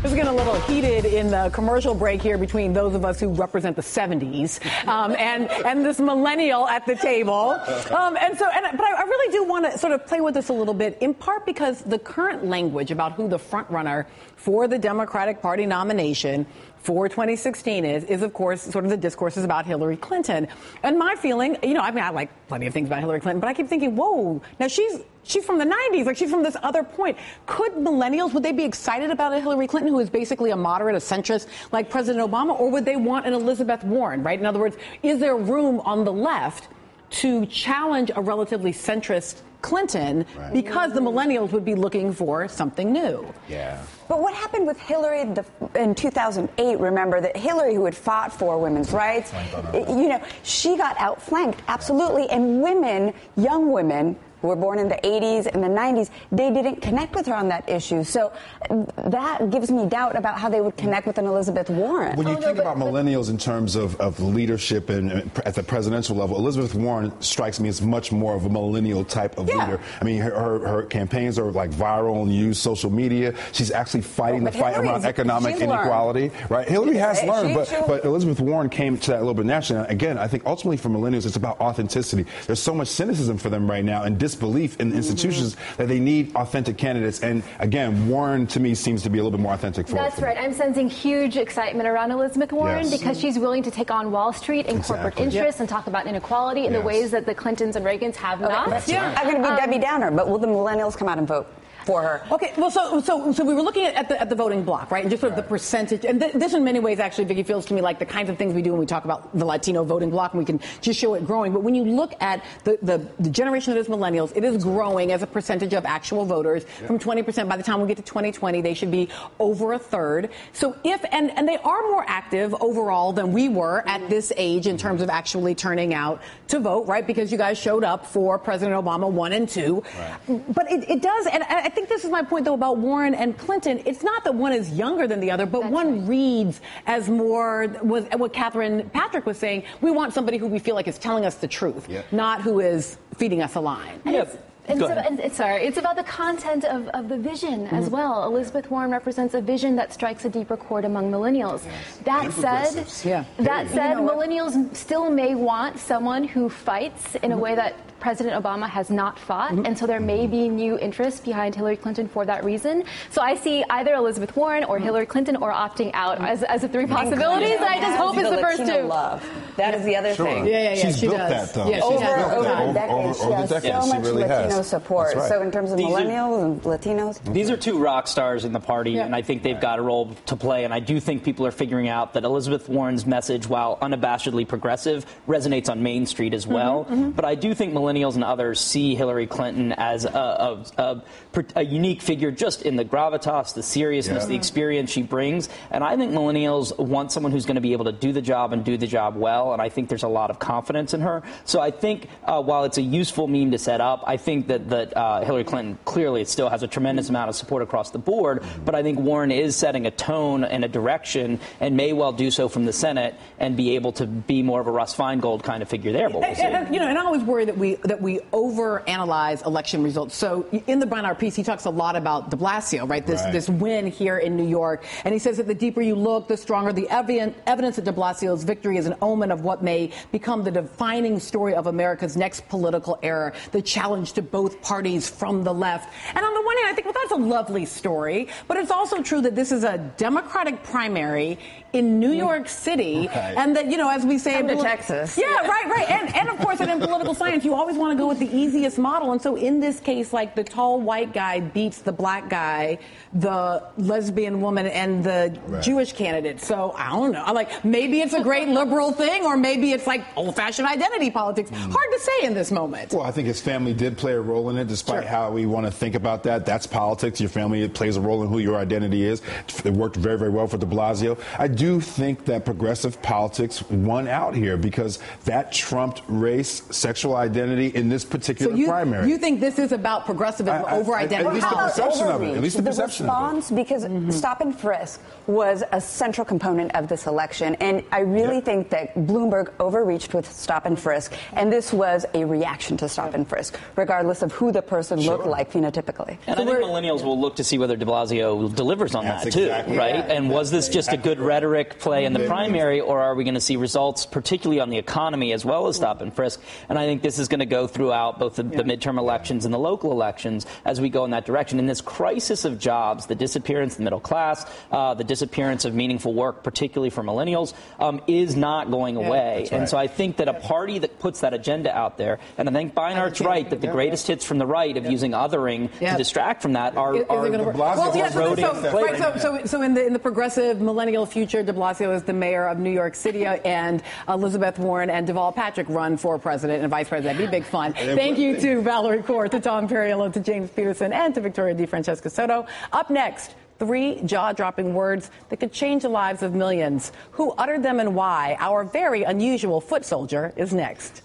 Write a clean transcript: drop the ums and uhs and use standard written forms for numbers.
This is getting a little heated in the commercial break here between those of us who represent the 70s and this millennial at the table. But I really do want to sort of play with this a little bit, in part because the current language about who the front runner for the Democratic Party nomination for 2016 is, of course, sort of the discourses about Hillary Clinton. And my feeling, I like plenty of things about Hillary Clinton, but I keep thinking, whoa, now she's from the 90s, like she's from this other point. Could millennials, would they be excited about a Hillary Clinton who is basically a moderate, a centrist like President Obama, or would they want an Elizabeth Warren, right? In other words, is there room on the left to challenge a relatively centrist Clinton, because the millennials would be looking for something new? Yeah. But what happened with Hillary in 2008? Remember that Hillary, who had fought for women's rights, she got outflanked, absolutely. And women, young women, who were born in the 80s and the 90s, they didn't connect with her on that issue. So that gives me doubt about how they would connect with an Elizabeth Warren. When you think about millennials in terms of leadership and at the presidential level, Elizabeth Warren strikes me as much more of a millennial type of leader. I mean, her campaigns are like viral and use social media. She's actually fighting the fight around economic inequality. Right? Hillary has learned, but Elizabeth Warren came to that a little bit naturally. And again, I think ultimately for millennials, it's about authenticity. There's so much cynicism for them right now and disbelief in institutions that they need authentic candidates. And again, Warren to me seems to be a little bit more authentic for That's right. I'm sensing huge excitement around Elizabeth Warren because she's willing to take on Wall Street and corporate interests and talk about inequality in the ways that the Clintons and Reagans have not. I'm going to be Debbie Downer, but will the millennials come out and vote for her? Okay, well, so we were looking at the voting block, right, and just sort of the percentage. And this, in many ways, actually, Vicky, feels to me like the kinds of things we do when we talk about the Latino voting block, and we can just show it growing. But when you look at the generation that is millennials, it is growing as a percentage of actual voters from 20%. By the time we get to 2020, they should be over a third. So and they are more active overall than we were at this age in terms of actually turning out to vote, right? Because you guys showed up for President Obama 1 and 2. Right. But it does, and I think this is my point, though, about Warren and Clinton. It's not that one is younger than the other, but one reads as more, what Catherine Patrick was saying, we want somebody who we feel like is telling us the truth, not who is feeding us a line. It's about the content of the vision as well. Elizabeth Warren represents a vision that strikes a deeper chord among millennials. That said, millennials still may want someone who fights in a way that President Obama has not fought, and so there may be new interest behind Hillary Clinton for that reason. So I see either Elizabeth Warren or Hillary Clinton or opting out as the three possibilities. I just hope it's the first two. Love. That is the other thing. She's built that, though. Yeah, over decades, she has so much Latino support. Right. So in terms of millennials and Latinos, these are two rock stars in the party, and I think they've got a role to play. And I do think people are figuring out that Elizabeth Warren's message, while unabashedly progressive, resonates on Main Street as well. But I do think millennials and others see Hillary Clinton as a unique figure, just in the gravitas, the seriousness, the experience she brings. And I think millennials want someone who's going to be able to do the job and do the job well. And I think there's a lot of confidence in her. So I think while it's a useful meme to set up, I think that Hillary Clinton clearly still has a tremendous amount of support across the board. But I think Warren is setting a tone and a direction, and may well do so from the Senate and be able to be more of a Russ Feingold kind of figure there. But we'll see. And I always worry that we overanalyze election results. So in the Bernard piece, he talks a lot about de Blasio, right? This win here in New York. And he says that the deeper you look, the stronger the evidence that de Blasio's victory is an omen of what may become the defining story of America's next political era, the challenge to both parties from the left. And on the one hand, I think, well, that's a lovely story. But it's also true that this is a Democratic primary in New York City. And that, as we say... Come to Texas. Yeah, right. And of course, in political science, you always want to go with the easiest model. And so in this case, like, the tall white guy beats the black guy, the lesbian woman, and the Jewish candidate. So I don't know. Maybe it's a great liberal thing, or maybe it's like old-fashioned identity politics. Hard to say in this moment. Well, I think his family did play a role in it, despite how we want to think about that. That's politics. Your family plays a role in who your identity is. It worked very, very well for de Blasio. I do think that progressive politics won out here because that trumped race, sexual identity, identity in this particular primary. You think this is about progressivism over identity? At least the perception of it. At least the perception response, of it. because stop and frisk was a central component of this election, and I really think that Bloomberg overreached with stop and frisk, and this was a reaction to stop and frisk, regardless of who the person looked like phenotypically. And I think millennials will look to see whether de Blasio delivers on that, too, exactly right? And was this just a good rhetoric play in the primary, or are we going to see results, particularly on the economy, as well as stop and frisk? And I think this is going to go throughout both the midterm elections and the local elections as we go in that direction. In this crisis of jobs, the disappearance of the middle class, the disappearance of meaningful work, particularly for millennials, is not going away. And so I think that a party that puts that agenda out there, and I think Beinart's right that the greatest hits from the right of using othering to distract from that are So in the progressive millennial future, de Blasio is the mayor of New York City, and Elizabeth Warren and Deval Patrick run for president and vice president. That'd be big fun. Thank you to Valerie Kaur, to Tom Perriello, to James Peterson, and to Victoria DeFrancesco Soto. Up next, 3 jaw-dropping words that could change the lives of millions. Who uttered them and why? Our very unusual foot soldier is next.